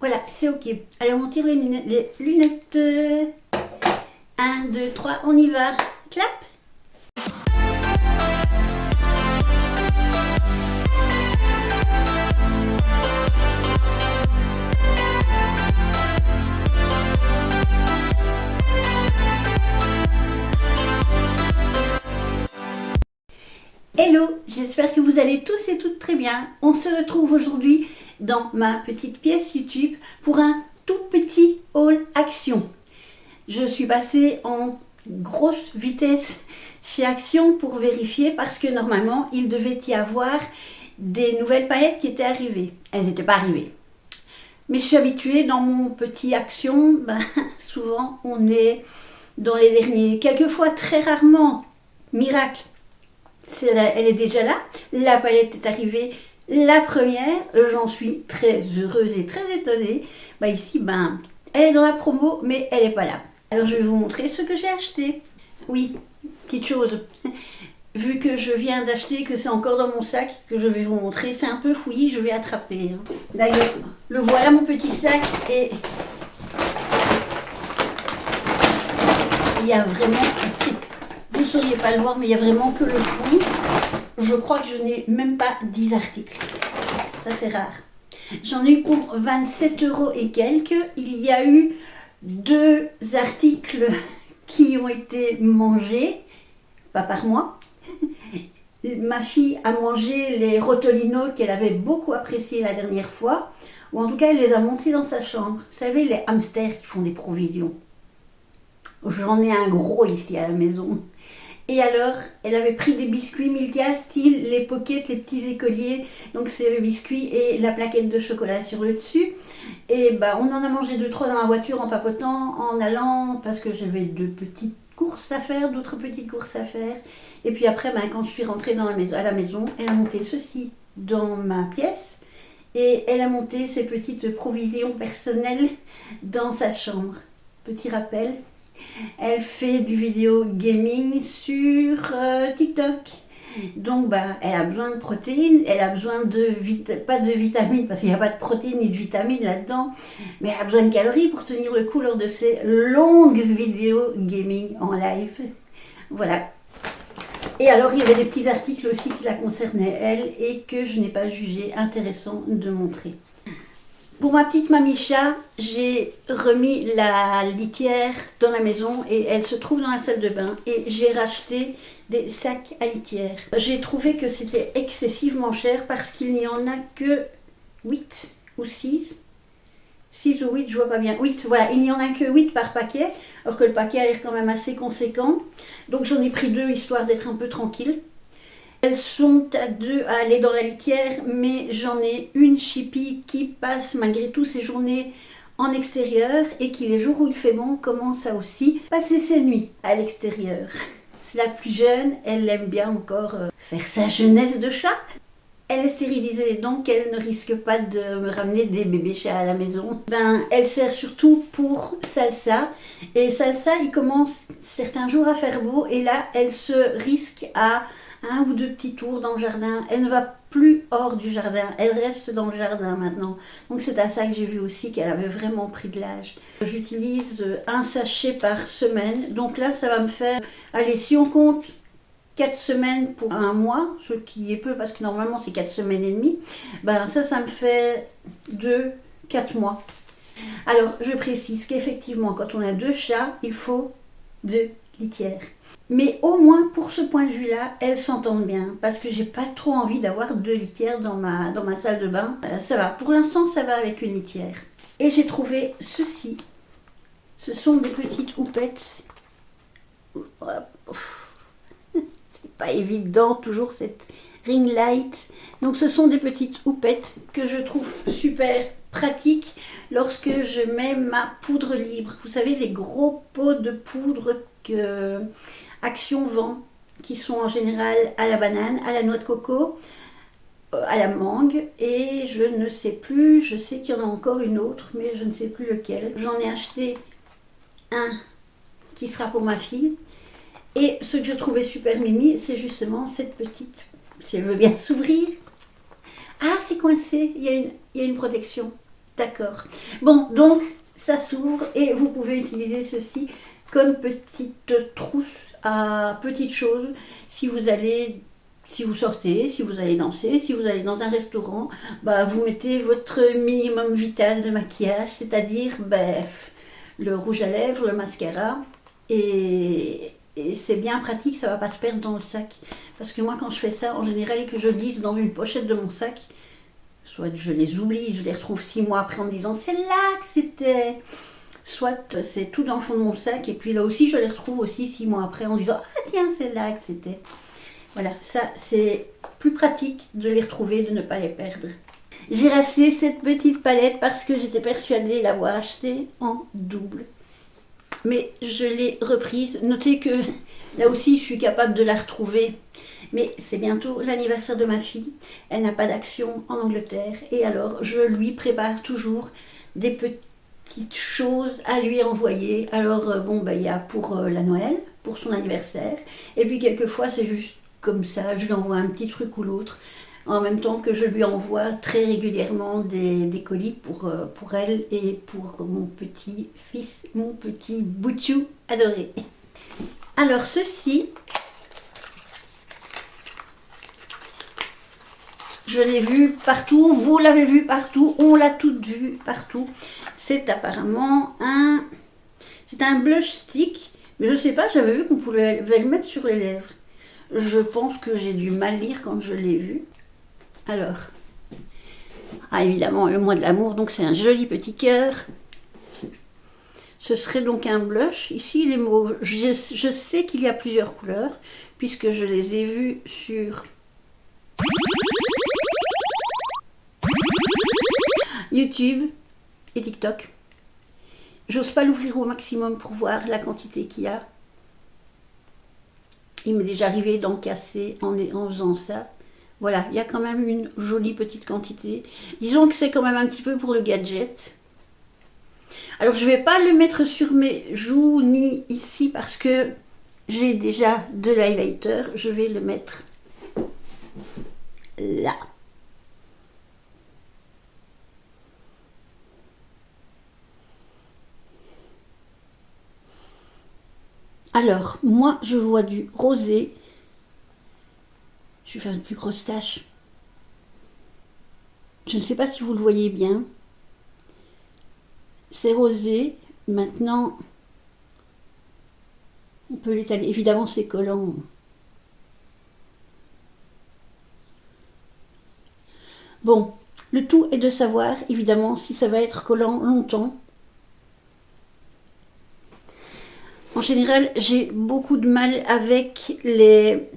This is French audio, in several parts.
Voilà, c'est ok. Allez, on tire les lunettes. 1, 2, 3, on y va. Clap. Hello, j'espère que vous allez tous et toutes très bien. On se retrouve aujourd'hui dans ma petite pièce YouTube pour un tout petit haul action. Je suis passée en grosse vitesse chez Action pour vérifier parce que normalement il devait y avoir des nouvelles palettes qui étaient arrivées. Elles n'étaient pas arrivées. Mais je suis habituée dans mon petit Action, souvent on est dans les derniers. Quelquefois, très rarement, miracle. Elle est déjà là, la palette est arrivée, la première, j'en suis très heureuse et très étonnée. Ici, elle est dans la promo, mais elle n'est pas là. Alors je vais vous montrer ce que j'ai acheté. Oui, petite chose, vu que je viens d'acheter, que c'est encore dans mon sac, que je vais vous montrer, c'est un peu fouillis, je vais attraper. D'ailleurs, le voilà mon petit sac et il y a vraiment... Vous ne sauriez pas le voir, mais il n'y a vraiment que le fond. Je crois que je n'ai même pas 10 articles. Ça, c'est rare. J'en ai eu pour 27 € et quelques. Il y a eu 2 articles qui ont été mangés, pas par moi. Ma fille a mangé les Rotolino qu'elle avait beaucoup appréciés la dernière fois. Ou en tout cas, elle les a montés dans sa chambre. Vous savez, les hamsters qui font des provisions. J'en ai un gros ici à la maison. Et alors, elle avait pris des biscuits Milka, style les pockets, les petits écoliers. Donc c'est le biscuit et la plaquette de chocolat sur le dessus. Et on en a mangé 2-3 dans la voiture en papotant, en allant, parce que j'avais 2 petites courses à faire, d'autres petites courses à faire. Et puis après, quand je suis rentrée à la maison, elle a monté ceci dans ma pièce. Et elle a monté ses petites provisions personnelles dans sa chambre. Petit rappel. Elle fait du vidéo gaming sur TikTok. Donc elle a besoin de protéines, elle a besoin pas de vitamines parce qu'il n'y a pas de protéines ni de vitamines là-dedans, mais elle a besoin de calories pour tenir le coup lors de ses longues vidéos gaming en live. Voilà. Et alors il y avait des petits articles aussi qui la concernaient elle et que je n'ai pas jugé intéressant de montrer. Pour ma petite Mamicha, j'ai remis la litière dans la maison et elle se trouve dans la salle de bain et j'ai racheté des sacs à litière. J'ai trouvé que c'était excessivement cher parce qu'il n'y en a que 8 ou 6. 6 ou 8, je vois pas bien. 8, voilà, il n'y en a que 8 par paquet, alors que le paquet a l'air quand même assez conséquent. Donc j'en ai pris 2 histoire d'être un peu tranquille. Elles sont à 2 à aller dans la litière, mais j'en ai une chippie qui passe malgré tout ses journées en extérieur et qui les jours où il fait bon commence à aussi passer ses nuits à l'extérieur. C'est la plus jeune, elle aime bien encore faire sa jeunesse de chat. Elle est stérilisée, donc elle ne risque pas de me ramener des bébés chats à la maison. Elle sert surtout pour Salsa. Et Salsa, il commence certains jours à faire beau et là, elle se risque à 1 ou 2 petits tours dans le jardin. Elle ne va plus hors du jardin, elle reste dans le jardin maintenant. Donc c'est à ça que j'ai vu aussi qu'elle avait vraiment pris de l'âge. J'utilise 1 sachet par semaine. Donc là, ça va me faire... Allez, si on compte 4 semaines pour 1 mois, ce qui est peu parce que normalement c'est 4 semaines et demie, ça me fait 2-4 mois. Alors je précise qu'effectivement quand on a 2 chats, il faut 2 litières. Mais au moins pour ce point de vue-là, elles s'entendent bien parce que j'ai pas trop envie d'avoir 2 litières dans ma salle de bain. Ça va, pour l'instant ça va avec une litière. Et j'ai trouvé ceci. Ce sont des petites houpettes. C'est pas évident toujours cette ring light. Donc ce sont des petites houpettes que je trouve super pratiques lorsque je mets ma poudre libre. Vous savez les gros pots de poudre que Action vend, qui sont en général à la banane, à la noix de coco, à la mangue et je ne sais plus, je sais qu'il y en a encore une autre mais je ne sais plus lequel. J'en ai acheté un qui sera pour ma fille et ce que je trouvais super mimi c'est justement cette petite, si elle veut bien s'ouvrir. Ah c'est coincé, il y a une protection. D'accord. Bon, donc ça s'ouvre et vous pouvez utiliser ceci comme petite trousse à petites choses si vous allez, si vous sortez, si vous allez danser, si vous allez dans un restaurant, bah, vous mettez votre minimum vital de maquillage, c'est-à-dire le rouge à lèvres, le mascara et c'est bien pratique, ça va pas se perdre dans le sac. Parce que moi quand je fais ça en général et que je glisse dans une pochette de mon sac, soit je les oublie, je les retrouve 6 mois après en me disant c'est là que c'était. Soit c'est tout dans le fond de mon sac et puis là aussi je les retrouve aussi 6 mois après en disant ah tiens c'est là que c'était. Voilà, ça c'est plus pratique de les retrouver, de ne pas les perdre. J'ai racheté cette petite palette parce que j'étais persuadée l'avoir achetée en double. Mais je l'ai reprise. Notez que là aussi je suis capable de la retrouver. Mais c'est bientôt l'anniversaire de ma fille. Elle n'a pas d'action en Angleterre. Et alors je lui prépare toujours des petites choses à lui envoyer. Alors il y a pour la Noël, pour son anniversaire. Et puis quelquefois c'est juste comme ça. Je lui envoie un petit truc ou l'autre. En même temps que je lui envoie très régulièrement des colis pour elle et pour mon petit fils, mon petit Bouchou adoré. Alors ceci, je l'ai vu partout, vous l'avez vu partout, on l'a toutes vu partout. C'est apparemment c'est un blush stick, mais je sais pas, j'avais vu qu'on pouvait le mettre sur les lèvres. Je pense que j'ai dû mal lire quand je l'ai vu. Alors, évidemment, le mois de l'amour, donc c'est un joli petit cœur. Ce serait donc un blush. Ici, les mots, je sais qu'il y a plusieurs couleurs, puisque je les ai vus sur YouTube et TikTok. J'ose pas l'ouvrir au maximum pour voir la quantité qu'il y a. Il m'est déjà arrivé d'en casser en faisant ça. Voilà, il y a quand même une jolie petite quantité. Disons que c'est quand même un petit peu pour le gadget. Alors je ne vais pas le mettre sur mes joues ni ici parce que j'ai déjà de l'highlighter. Je vais le mettre là. Alors, moi je vois du rosé. Je vais faire une plus grosse tache. Je ne sais pas si vous le voyez bien. C'est rosé. Maintenant, on peut l'étaler. Évidemment, c'est collant. Bon, le tout est de savoir, évidemment, si ça va être collant longtemps. En général, j'ai beaucoup de mal avec les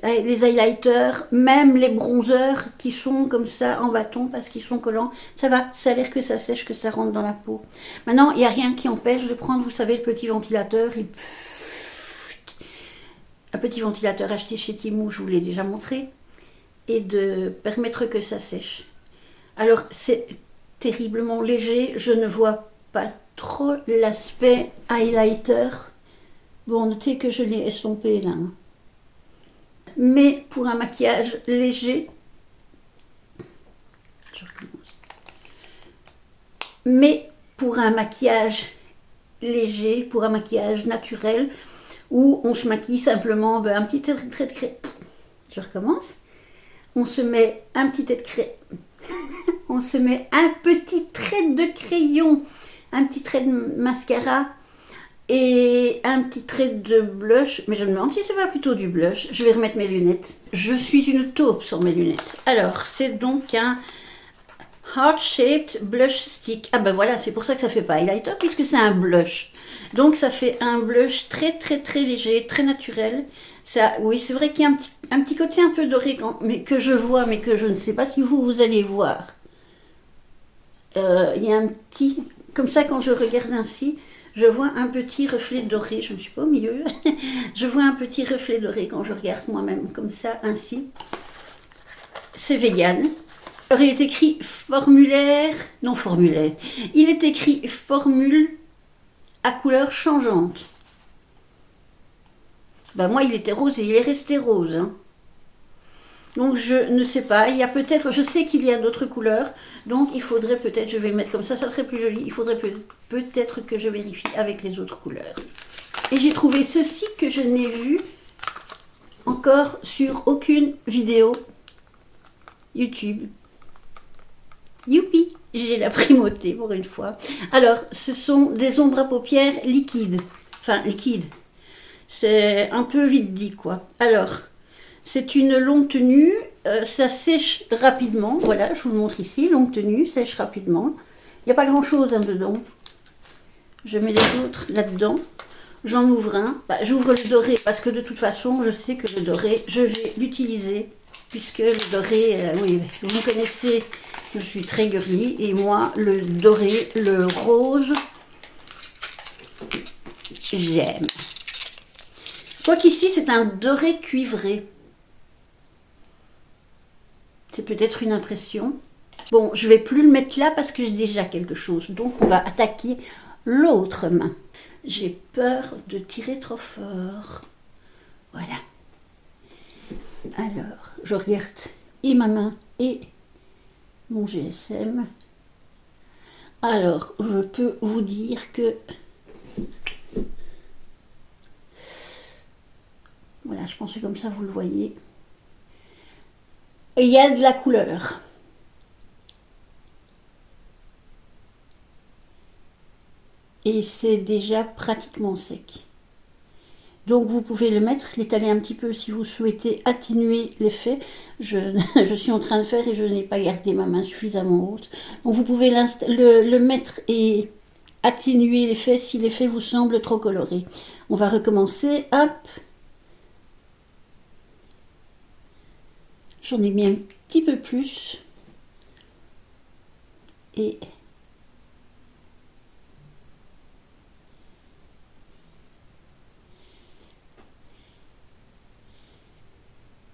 highlighters, même les bronzers qui sont comme ça en bâton parce qu'ils sont collants. Ça va, ça a l'air que ça sèche, que ça rentre dans la peau. Maintenant, il n'y a rien qui empêche de prendre, vous savez, le petit ventilateur. Un petit ventilateur acheté chez Temu, je vous l'ai déjà montré. Et de permettre que ça sèche. Alors, c'est terriblement léger. Je ne vois pas trop l'aspect highlighter. Bon, notez que je l'ai estompé là. Mais pour un maquillage léger, pour un maquillage naturel, où on se maquille simplement un petit trait de crayon. Je recommence. On se met un petit trait de crayon. On se met un petit trait de crayon, un petit trait de mascara et un petit trait de blush. Mais je me demande si c'est pas plutôt du blush. Je vais remettre mes lunettes. Je suis une taupe sur mes lunettes. Alors, c'est donc un Heart Shaped Blush Stick. Ah ben voilà, c'est pour ça que ça fait pas highlighter, puisque c'est un blush. Donc ça fait un blush très très très léger, très naturel. Ça, oui, c'est vrai qu'il y a un petit côté un peu doré, mais que je vois, mais que je ne sais pas si vous allez voir. Il y a un petit, comme ça quand je regarde ainsi, je vois un petit reflet doré. Je ne suis pas au milieu. Je vois un petit reflet doré quand je regarde moi-même, comme ça, ainsi. C'est vegan. Alors il est écrit formulaire, non formulaire, il est écrit formule à couleur changeante. Ben moi il était rose et il est resté rose. Hein. Donc je ne sais pas, il y a peut-être, je sais qu'il y a d'autres couleurs, donc il faudrait peut-être, je vais le mettre comme ça serait plus joli, il faudrait peut-être que je vérifie avec les autres couleurs. Et j'ai trouvé ceci que je n'ai vu encore sur aucune vidéo YouTube. Youpi, j'ai la primauté pour une fois. Alors, ce sont des ombres à paupières liquides. Enfin, liquides. C'est un peu vite dit, quoi. Alors, c'est une longue tenue. Ça sèche rapidement. Voilà, je vous le montre ici. Longue tenue, sèche rapidement. Il n'y a pas grand-chose hein, dedans. Je mets les autres là-dedans. J'en ouvre un. Bah, j'ouvre le doré parce que de toute façon, je sais que le doré, je vais l'utiliser. Puisque le doré, oui, vous me connaissez, je suis très girly. Et moi, le doré, le rose, j'aime. Quoi qu'ici, c'est un doré cuivré. C'est peut-être une impression. Bon, je vais plus le mettre là parce que j'ai déjà quelque chose. Donc, on va attaquer l'autre main. J'ai peur de tirer trop fort. Voilà. Alors, je regarde et ma main et mon GSM. Alors, je peux vous dire que... Voilà, je pense que comme ça, vous le voyez. Et il y a de la couleur. Et c'est déjà pratiquement sec. Donc vous pouvez le mettre, l'étaler un petit peu si vous souhaitez atténuer l'effet. Je suis en train de faire et je n'ai pas gardé ma main suffisamment haute. Donc vous pouvez le mettre et atténuer l'effet si l'effet vous semble trop coloré. On va recommencer. Hop. J'en ai mis un petit peu plus. Et...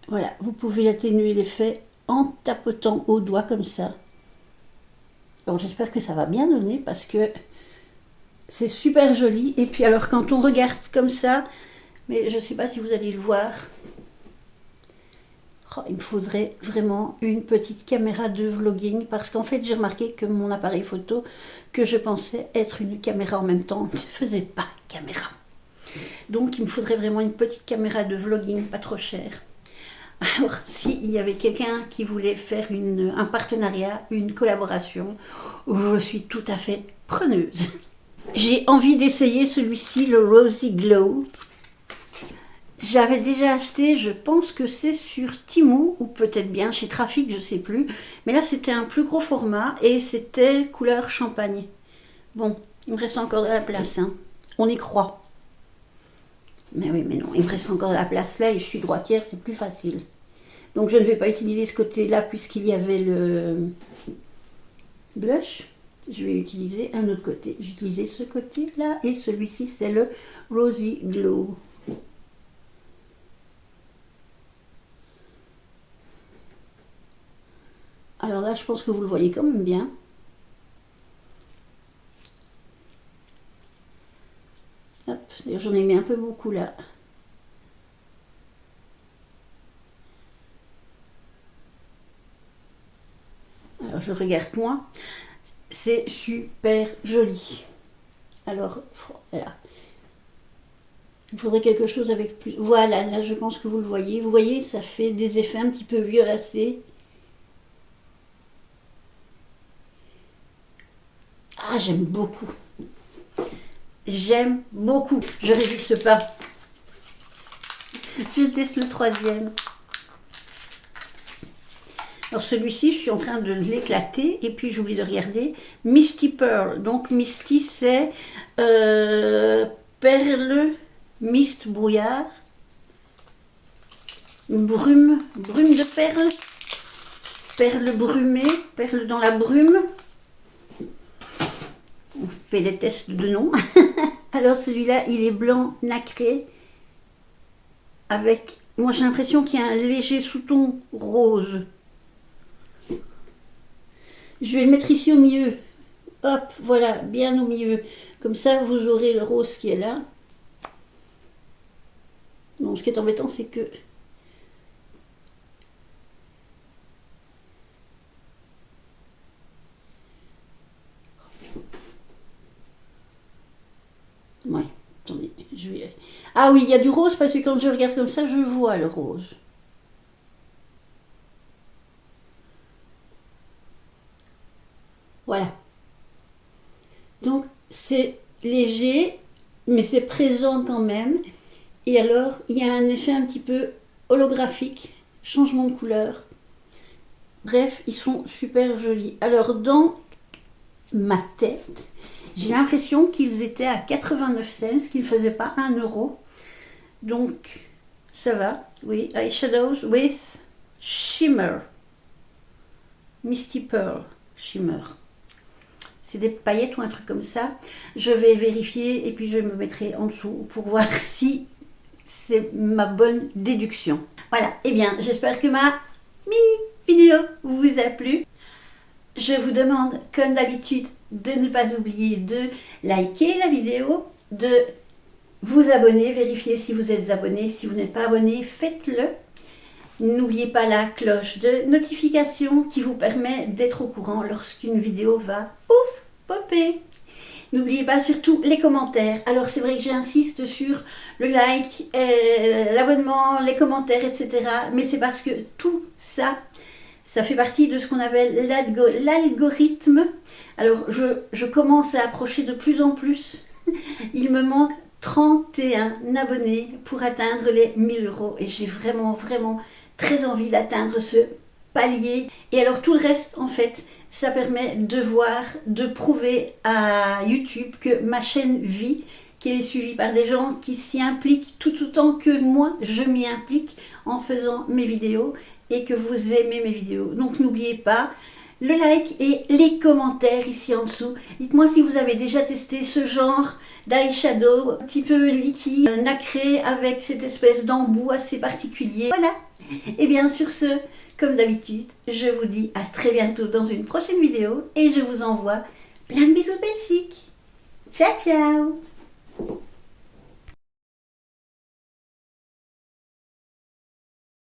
Voilà, vous pouvez atténuer l'effet en tapotant au doigt comme ça. Bon, j'espère que ça va bien donner parce que c'est super joli. Et puis alors quand on regarde comme ça, mais je ne sais pas si vous allez le voir, oh, il me faudrait vraiment une petite caméra de vlogging parce qu'en fait j'ai remarqué que mon appareil photo, que je pensais être une caméra en même temps, ne faisait pas caméra. Donc il me faudrait vraiment une petite caméra de vlogging pas trop chère. Alors, s'il y avait quelqu'un qui voulait faire un partenariat, une collaboration, je suis tout à fait preneuse. J'ai envie d'essayer celui-ci, le Rosy Glow. J'avais déjà acheté, je pense que c'est sur Temu, ou peut-être bien chez Trafic, je ne sais plus. Mais là, c'était un plus gros format et c'était couleur champagne. Bon, il me reste encore de la place, hein. On y croit. Mais oui, mais non, il me reste encore de la place là et je suis droitière, c'est plus facile. Donc je ne vais pas utiliser ce côté-là puisqu'il y avait le blush. Je vais utiliser un autre côté. J'ai utilisé ce côté-là et celui-ci, c'est le Rosy Glow. Alors là, je pense que vous le voyez quand même bien. Hop, d'ailleurs j'en ai mis un peu beaucoup là. Alors je regarde moi, c'est super joli. Alors voilà, il faudrait quelque chose avec plus. Voilà, là je pense que vous le voyez. Vous voyez, ça fait des effets un petit peu violacés. Ah, j'aime beaucoup. J'aime beaucoup. Je résiste pas. Je teste le troisième. Alors celui-ci, je suis en train de l'éclater et puis j'oublie de regarder. Misty Pearl. Donc Misty, c'est perle, mist, brouillard. Brume de perle. Perle brumée, perle dans la brume. On fait des tests de nom. Alors celui-là, il est blanc nacré avec, moi j'ai l'impression qu'il y a un léger sous-ton rose. Je vais le mettre ici au milieu. Hop, voilà, bien au milieu. Comme ça, vous aurez le rose qui est là. Bon, ce qui est embêtant, c'est que Ouais, attendez, je vais... Ah oui, il y a du rose parce que quand je regarde comme ça, je vois le rose. Voilà. Donc, c'est léger, mais c'est présent quand même. Et alors, il y a un effet un petit peu holographique, changement de couleur. Bref, ils sont super jolis. Alors, dans ma tête, j'ai l'impression qu'ils étaient à 89 cents, qu'ils ne faisaient pas 1 euro. Donc, ça va. Oui, Eyeshadows with Shimmer. Misty Pearl Shimmer. C'est des paillettes ou un truc comme ça. Je vais vérifier et puis je me mettrai en dessous pour voir si c'est ma bonne déduction. Voilà, et bien j'espère que ma mini vidéo vous a plu. Je vous demande comme d'habitude de ne pas oublier de liker la vidéo, de vous abonner, vérifier si vous êtes abonné. Si vous n'êtes pas abonné, faites-le. N'oubliez pas la cloche de notification qui vous permet d'être au courant lorsqu'une vidéo va popper. N'oubliez pas surtout les commentaires. Alors c'est vrai que j'insiste sur le like, l'abonnement, les commentaires, etc. Mais c'est parce que tout ça, ça fait partie de ce qu'on appelle l'algorithme. Alors je commence à approcher de plus en plus. Il me manque 31 abonnés pour atteindre les 1000 € et j'ai vraiment très envie d'atteindre ce palier. Et alors tout le reste en fait, ça permet de voir, de prouver à YouTube que ma chaîne vit, qu'elle est suivie par des gens qui s'y impliquent tout autant que moi je m'y implique en faisant mes vidéos et que vous aimez mes vidéos. Donc n'oubliez pas le like et les commentaires ici en dessous. Dites-moi si vous avez déjà testé ce genre d'eyeshadow un petit peu liquide, nacré, avec cette espèce d'embout assez particulier. Voilà. Et bien sur ce, comme d'habitude, je vous dis à très bientôt dans une prochaine vidéo et je vous envoie plein de bisous Belgique. Ciao ciao.